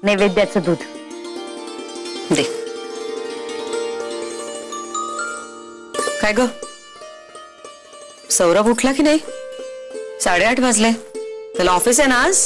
नैवेद्याचं दूध दे. काय ग, सौरभ उठला की नाही? 8:30 वाजले. त्याला ऑफिस आहे ना आज?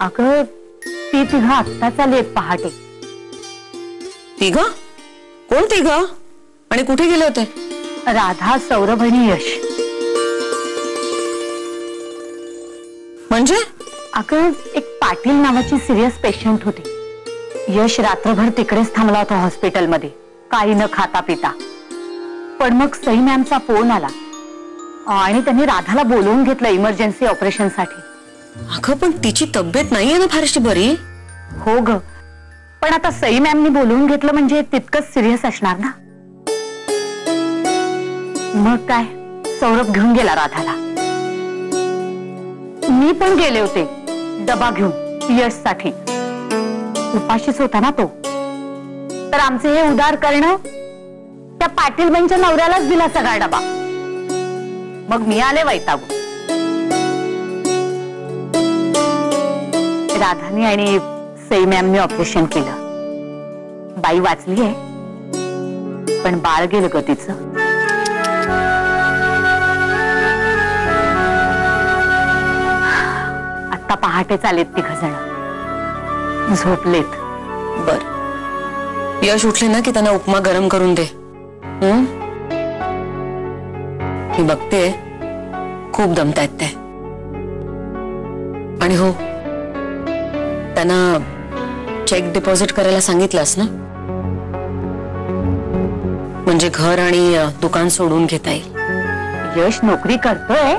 अगं ती तिघ आत्ताच आलीत पहाटे. तिघ? कोण तिघ आणि कुठे गेले होते? राधा, सौरभ आणि यश. म्हणजे? अगं एक पाटील नावाची सिरियस पेशंट होती. यश रात्रभर तिकडेच थांबला होता हॉस्पिटलमध्ये, काही न खाता पिता. पण मग सई मॅमचा फोन आला आणि त्यांनी राधाला बोलवून घेतलं इमर्जन्सी ऑपरेशनसाठी. अगं पण तिची तब्येत नाहीये ना फारशी बरी? हो ग, पण आता सई मॅमनी बोलवून घेतलं म्हणजे तितकंच सिरियस असणार ना. मग काय, सौरभ घेऊन गेला राधाला. मी पण गेले होते डबा घेऊन यश साठी. उपाशीच होता ना तो. तर आमचे हे उदार करणं त्या पाटीलबाईंच्या नवऱ्यालाच दिला सगळा डबा. मग मी आले वैतागून. राधानी आणि सई मॅमने ऑपरेशन केलं. बाई वाचली आहे, पण बाळ गेलं ग तिचं. आता पहाटेच आलेत तिघ जण, झोपलेत. बर, यश उठले ना की त्यांना उपमा गरम करून दे. मी बघते खूप दमतायत ते. आणि हो, त्यांना चेक डिपॉझिट करायला सांगितलंस ना, म्हणजे घर आणि दुकान सोडून घेता येईल. यश नोकरी करतोय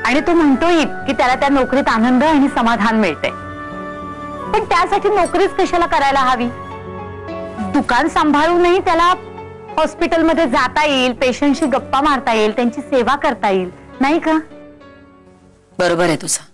आणि तो म्हणतोय की त्याला त्या नोकरीत आनंद आणि समाधान मिळते. पण त्यासाठी नोकरीच कशाला करायला हवी? दुकान सांभाळूनही त्याला हॉस्पिटलमध्ये जाता येईल, पेशंटशी गप्पा मारता येईल, त्यांची सेवा करता येईल, नाही का? बरोबर आहे तुझं.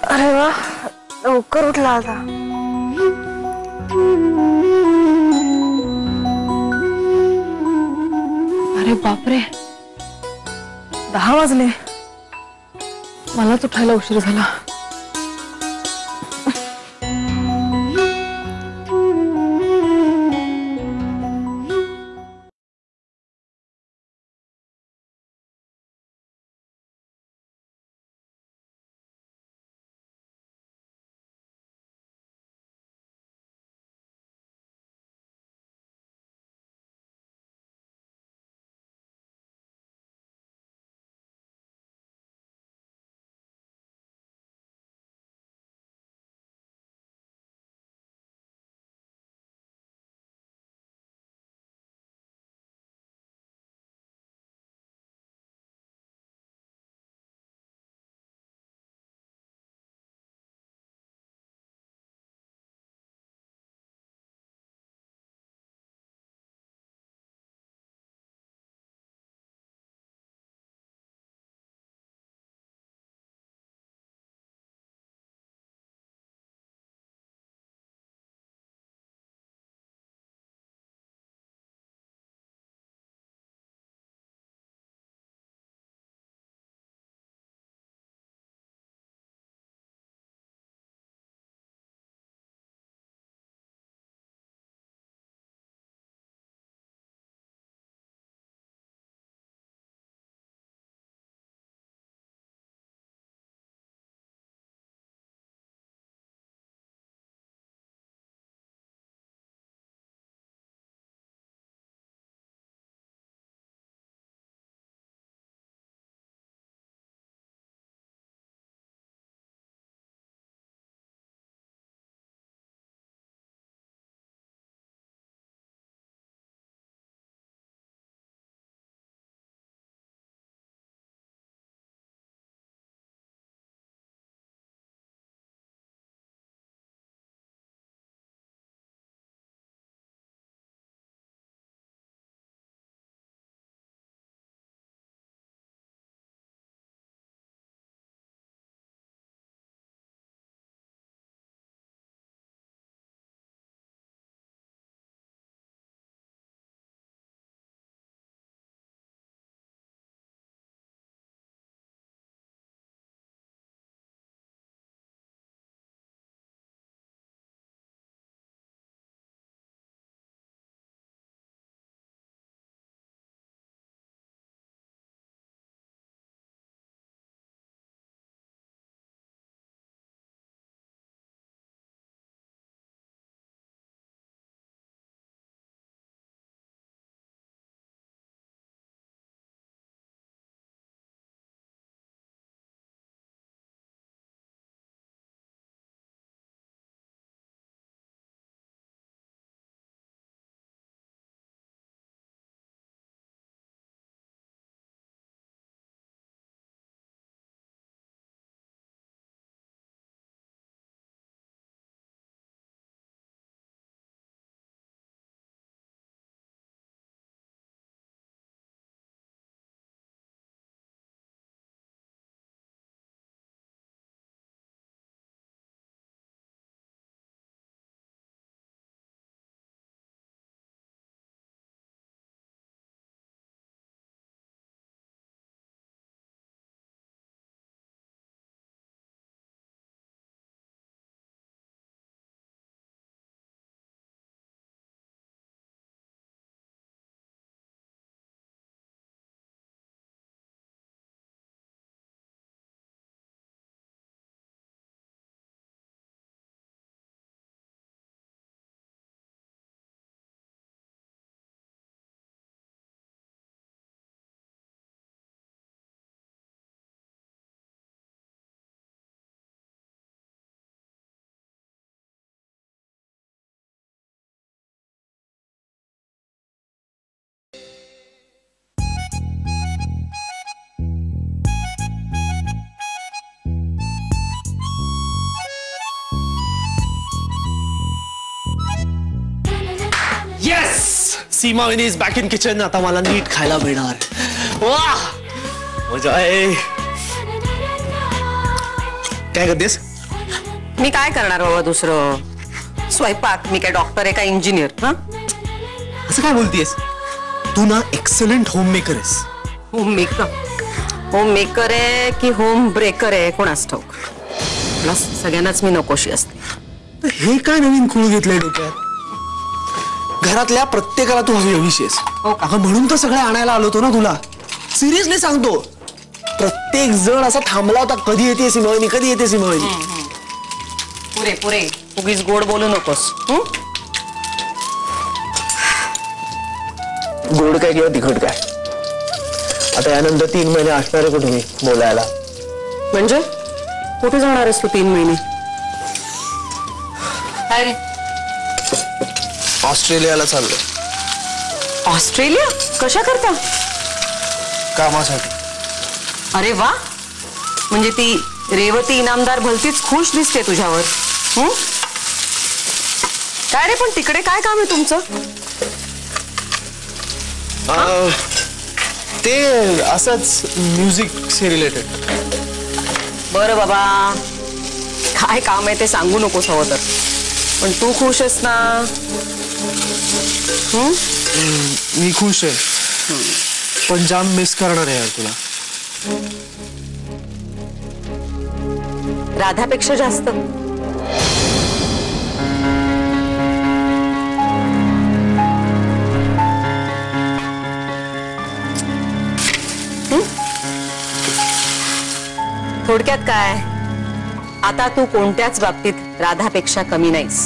अरे वा, लवकर उठला आता. अरे बापरे, 10 वाजले. मलाच उठायला उशीर झाला. सीमा वहिनी इज बॅक इन किचन. आता मला नीट खायला मिळणार. वाह मजा आहे. काय करतेस? मी काय करणार बाबा दुसरं? स्वयंपाक. मी काय डॉक्टर आहे का इंजिनियर? हा, असं काय बोलतेस? तू ना एक्सलंट होम मेकर आहेस. होम मेकर आहे की होम ब्रेकर आहे कोणास ठाऊक. प्लस सगळ्यांनाच मी नकोशी असते. हे काय नवीन खूळ घेतलंय डोक्यात? घरातल्या प्रत्येकाला तू हवी हवीशीस. अगं म्हणून तर सगळे आणायला आलो होतो ना तुला. सिरियसली सांगतो. प्रत्येक जण असा थांबला होता, कधी येते सीमावहिनी, कधी येते सीमावहिनी. पुरे उगीच गोड बोलू नकोस. गोड काय किंवा तिखट काय, आता यानंतर 3 महिने असणार आहे कुठे मी बोलायला. म्हणजे कुठे जाणार आहेस तू 3 महिने? काय रे? ऑस्ट्रेलियाला चाललोय. ऑस्ट्रेलिया? कशा करता? कामासाठी. अरे वा, म्हणजे ती रेवती इनामदार भलतीच खुश दिसते तुझ्यावर. काय रे, पण तिकडे काय काम आहे तुमचं? ते असंच म्युझिक से रिलेटेड. बरं बाबा, काय काम आहे ते सांगू नकोस हवं तर, पण तू खुश आहेस ना? मी खुश आहे, पण जाम मिस करणार आहे यार तुला. राधापेक्षा जास्त. थोडक्यात काय, आता तू कोणत्याच बाबतीत राधापेक्षा कमी नाहीस.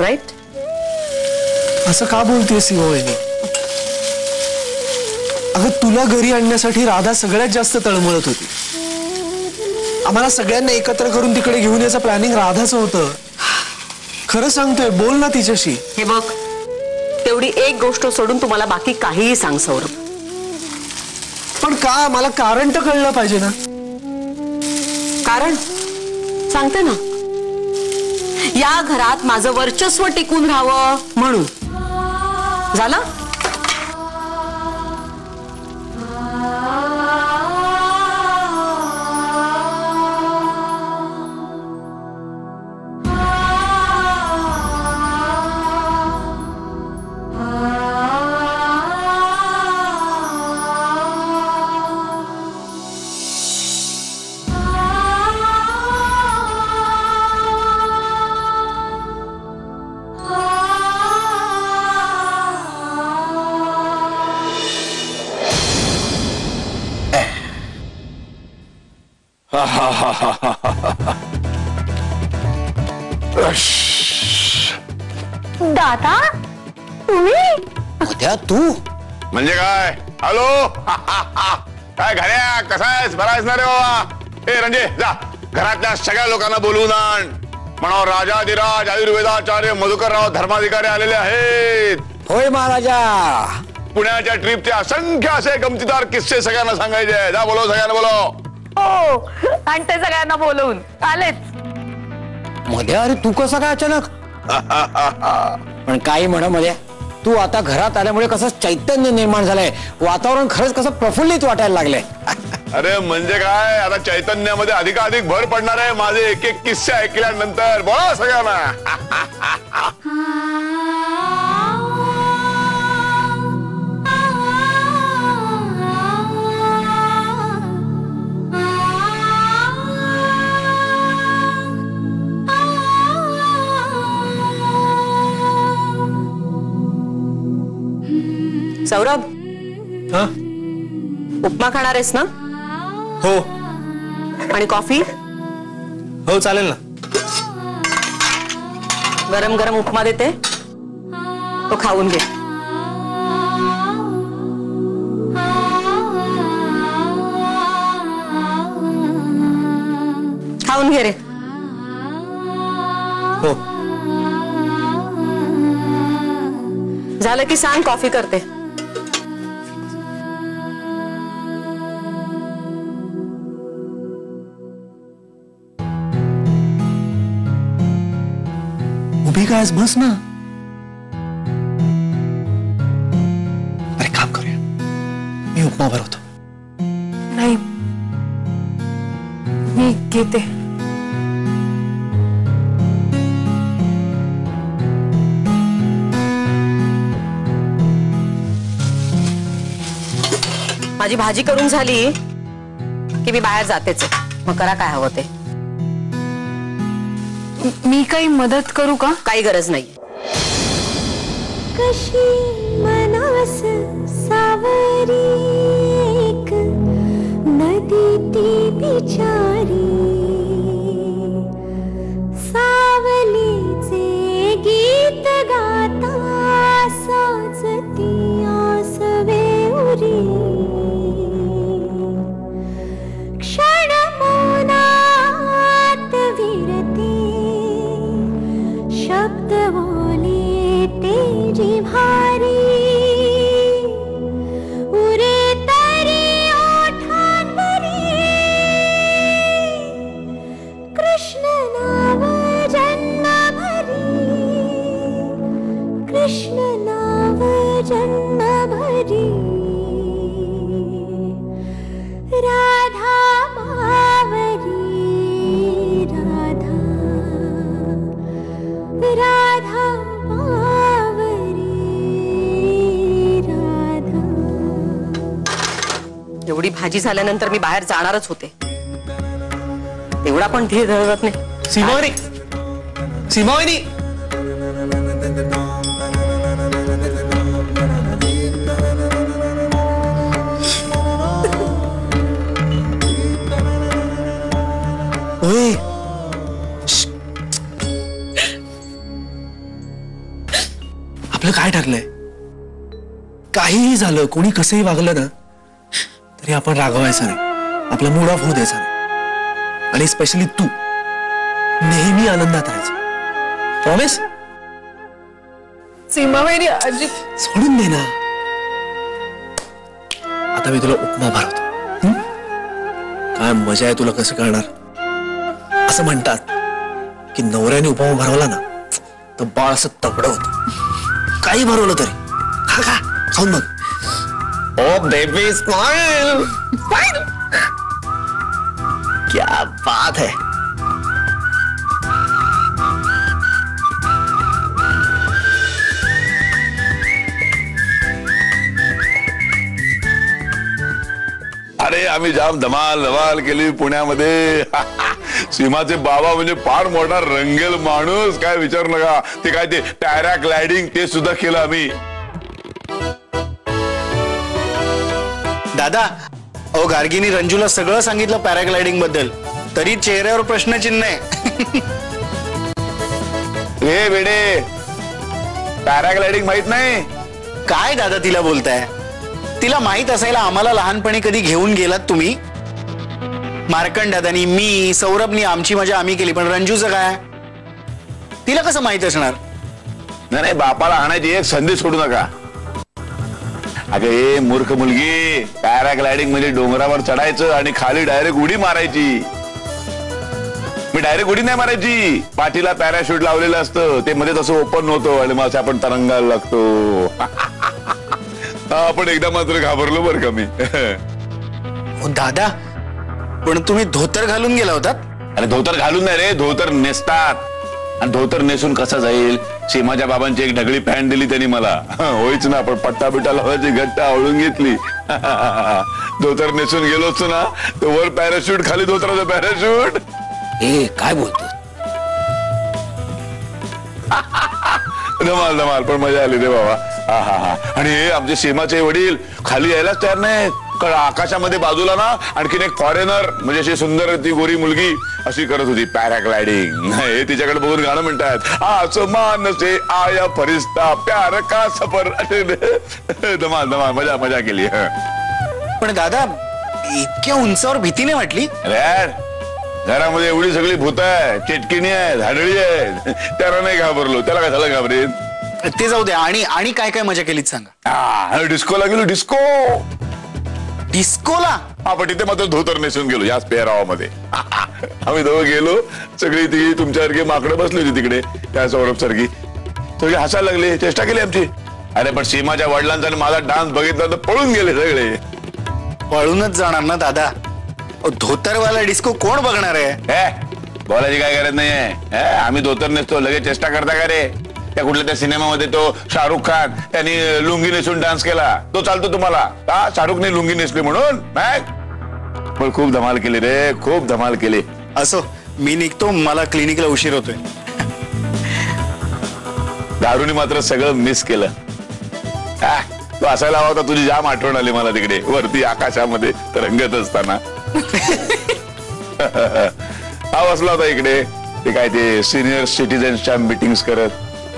राईट? असं का बोलतेस सीमावहिनी? अगं तुला घरी आणण्यासाठी राधा सगळ्यात जास्त तळमळत होती. आम्हाला सगळ्यांना एकत्र करून तिकडे घेऊन यायचं प्लॅनिंग राधाचं होतं. खरं सांगतोय, बोल ना तिच्याशी. हे बघ, तेवढी एक गोष्ट सोडून तुम्हाला बाकी काहीही सांग सौरभ. पण का? मला कारण तर कळलं पाहिजे ना. कारण सांगते ना, या घरात माझं वर्चस्व टिकून राहावं म्हणून. झालं? दादा तुम्ही? उद्या तू म्हणजे काय? हॅलो काय घड्या, कसा आहेस? बरा आहेस ना रे बाबा? ए रंजे, जा घरातल्या सगळ्या लोकांना बोलवून आण. म्हणा राजाधिराज आयुर्वेदाचार्य मधुकरराव धर्माधिकारी आलेले आहेत. होय महाराजा. पुण्याच्या ट्रिपचे असंख्य असे गमतीदार किस्से सगळ्यांना सांगायचे आहे. जा बोलव, सगळ्यांना बोलव. हो, आणि ते सगळ्यांना बोलवून आलेच. मध्ये अरे तू कसा काय अचानक? पण काही म्हणा मध्ये, तू आता घरात आल्यामुळे कसं चैतन्य निर्माण झालंय. वातावरण खरंच कसं प्रफुल्लित वाटायला लागलंय. अरे म्हणजे काय, आता चैतन्यामध्ये अधिकाधिक भर पडणार आहे माझे एक एक किस्से ऐकल्यानंतर. बोला सगळ्यांना. सौरभ, हा? उपमा खाणार आहेस ना? हो आणि कॉफी? हो चालेल ना. गरम गरम उपमा देते, तो खाऊन घे. खाऊन घे रे. हो. झालं की सांग, कॉफी करते. उभी काय, बस ना. भरवतो. नाही, मी घेते. माझी भाजी करून झाली की मी बाहेर जातेच आहे. मग करा काय हवं ते. मी काही मदत करू का? काही गरज नाही. कशी मनास सावरी एक नदी ती बिचारी सावलीचे गीत गाता साजती आसवे उरी क्षण मौनात विरते शब्द बोले तेजी भारी उरे तरी ओठांवरी कृष्ण नाव जन्मभरी कृष्ण नाव जन्मभरी राधा बावरी राधा राधा बावरी राधा. एवढी भाजी झाल्यानंतर मी बाहेर जाणारच होते. एवढा पण धीर धरत नाही. सीमावहिनी ओय, आपलं काय ठरलंय? काहीही झालं, कोणी कसंही वागलं ना तरी आपण रागवायचं नाही, आपला मूड ऑफ होऊ द्यायचा नाही. आणि स्पेशली तू नेहमी आनंदात राहायचं. प्रॉमिस? सीमावहिनी आजी सोडून दे ना. आता मी तुला उपमा भरवतो. काय मजा आहे, तुला कसं कळणार? असं म्हणतात की नवऱ्याने उपमा भरवला ना तर बाळ असं तगडं होतं. काही भरवलं तरी. खा खा, खाऊन बघ. ओ बेबी स्माइल, क्या बात है. अरे आम्ही जाम धमाल धमाल केली पुण्यामध्ये. सीमाचे बाबा म्हणजे फार मोठा रंगेल माणूस, काय विचारू नका. ते काय ते पॅराग्लायडिंग ते सुद्धा केलं आम्ही. दादा, अहो गार्गीनी रंजूला सगळं सांगितलं पॅराग्लायडिंग बद्दल, तरी चेहऱ्यावर प्रश्नचिन्ह आहे. हे वेडे, पॅराग्लायडिंग माहित नाही काय दादा तिला बोलताय? तिला माहित असायला आम्हाला लहानपणी कधी घेऊन गेलात तुम्ही? मार्कंड दादानी, मी, सौरभनी आमची मजा आम्ही केली, पण रंजूचं काय? तिला कसं माहित असणार? नाही, बापाला आणायची एक संधी सोडू नका. अगं हे मूर्ख मुलगी, पॅराग्लायडिंग म्हणजे डोंगरावर चढायचं आणि खाली डायरेक्ट उडी मारायची. मी डायरेक्ट उडी नाही मारायची, पाठीला पॅराशूट लावलेलं असतं, ते मध्ये तसं ओपन होतं आणि मग आपण तरंगायला लागतो. आपण एकदा मात्र घाबरलो बरं का मी. दादा, पण तुम्ही धोतर घालून गेला होतात? अरे धोतर घालून नाही रे, धोतर नेसतात. आणि धोतर नेसून कसं जाईल? सीमाच्या बाबांची एक ढगळी पॅन्ट दिली त्यांनी मला. होईच ना, पण पट्टा बिट्टा लावायची घट्ट आवळून घेतली. धोतर नेसून गेलो असतो ना, तर वर पॅराशूट, खाली धोतराचं पॅराशूट. ए काय बोलतो? धमाल धमाल, पण मजा आली रे बाबा. हा हा हा. आणि हे आमचे सीमाचे वडील खाली यायलाच तयार नाहीत. आकाशामध्ये बाजूला ना आणखीन एक फॉरेनर, म्हणजे अशी सुंदर ती गोरी मुलगी अशी करत होती पॅराग्लायडिंग. हे तिच्याकडे बघून गाणं म्हणतात, आसमान से आया फरिश्ता प्यार का सफर. धमाल धमाल, मजा मजा केली. पण दादा, इतक्या उंचावर भीती नाही वाटली? अरे यार, घरामध्ये एवढी सगळी भूत आहे, चिटकिणी आहे, झाडळी आहे, त्याला नाही घाबरलो. त्याला काय झालं घाबरेन? ते जाऊ द्या. आणि काय काय मजा केलीत सांगा. डिस्कोला गेलो. डिस्को डिस्कोला? आपण तिथे मात्र धोतर नेसून गेलो याच पेहरावामध्ये. आम्ही दोघं गेलो, सगळी ती तुमच्यासारखी माकडं बसली होती तिकडे, त्या सौरभ सारखी. सगळे हसायला लागले, चेष्टा केली आमची. अरे पण सीमाच्या वडिलांचा आणि माझा डान्स बघितला तर पळून गेले सगळे. पळूनच जाणार ना दादा. धोतरवाला डिस्को कोण बघणार आहे? बोलायची काय गरज नाहीये. आम्ही धोतर नेसतो लगेच चेष्टा करता का रे? त्या कुठल्या त्या सिनेमामध्ये तो शाहरुख खान त्यांनी लुंगी नेसून डान्स केला, तो चालतो तुम्हाला का? शाहरुखने लुंगी नेसली म्हणून? पण खूप धमाल केली रे, खूप धमाल केली. असो, मी निघतो, मला क्लिनिकला उशीर होतोय. दारूने मात्र सगळं मिस केलं. तू असायला हवा होता. तुझी जाम आठवण आली मला तिकडे वरती आकाशामध्ये रंगत असताना. हा बसला होता इकडे, ते काय ते सिनियर सिटीजन्सच्या मीटिंग्स करत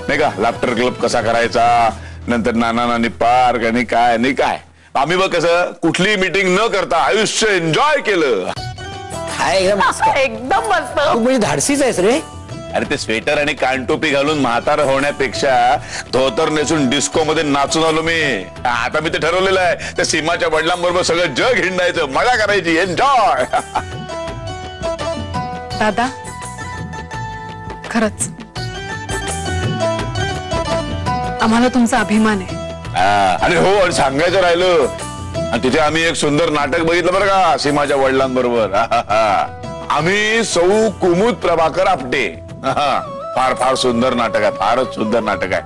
नाही का, लाफ्टर क्लब कसा करायचा, नंतर नाना नानी पार्क आणि काय. आम्ही बघ कसं कुठली मीटिंग न करता आयुष्य एन्जॉय केलं. एकदम मस्त. तू म्हणजे धाडसीच आहेस रे. अरे ते स्वेटर आणि कानटोपी घालून म्हातार होण्यापेक्षा धोतर नेसून डिस्को मध्ये नाचून आलो मी. आता मी ते ठरवलेलं आहे, त्या सीमाच्या वडिलांबरोबर सगळं जग हिंडायचं, मजा करायची, एन्जॉय. दादा खरंच आम्हाला तुमचा अभिमान आहे. अरे हो, आणि सांगायचं राहिलं, आणि तिथे आम्ही एक सुंदर नाटक बघितलं बरं का सीमाच्या वडिलांबरोबर. आम्ही सौ कुमुद प्रभाकर आपटे. फार फार सुंदर नाटक आहे, फारच सुंदर नाटक आहे.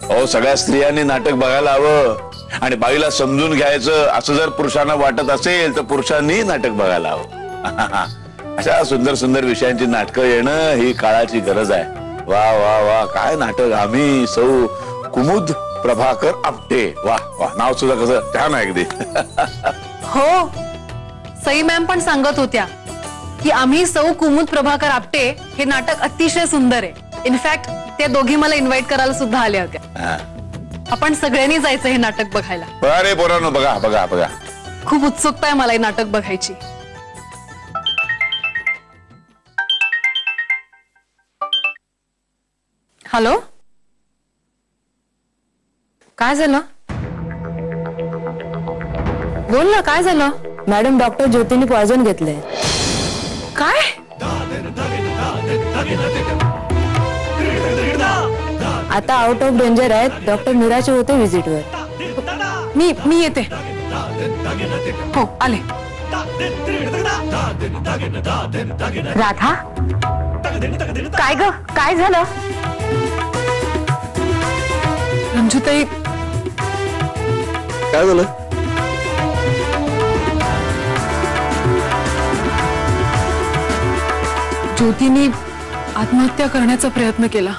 हो, सगळ्या स्त्रियांनी नाटक बघायला हवं आणि बाईला समजून घ्यायचं असं जर पुरुषांना वाटत असेल तर पुरुषांनी नाटक बघायला हवं. अशा सुंदर सुंदर विषयांची नाटकं येणं ही काळाची गरज आहे. वा वा वा, काय नाटक. आम्ही सौ कुमुद प्रभाकर आपटे. वा वा, नाव सुद्धा कसं छान आहे अगदी. हो, सई मॅम पण सांगत होत्या की आम्ही सौ कुमुद प्रभाकर आपटे हे नाटक अतिशय सुंदर आहे. इनफॅक्ट त्या दोघी मला इन्व्हाइट करायला सुद्धा आल्या होत्या. आपण सगळ्यांनी जायचं हे नाटक बघायला. अरे पोरांनो, बघा बघा बघा, खूप उत्सुकता आहे मला हे नाटक बघायची. हॅलो, काय झालं? बोल ना, काय झालं? मॅडम, डॉक्टर ज्योतीने पॉयझन घेतलंय. काय? आता आउट ऑफ डेंजर आहेत. डॉक्टर मीराचे होते व्हिजिटवर. मी येते. हो, आले. राधा, काय ग, काय झालं? रंजूताई, काय झालं? ज्योतीने आत्महत्या करण्याचा प्रयत्न केला.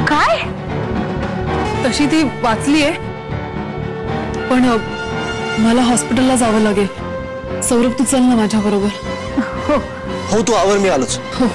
काय? तशी ती वाचलीये, पण मला हॉस्पिटलला जावं लागेल. सौरभ, तू चल ना माझ्या बरोबर. हो, तू आवर, मी आलोच. हो.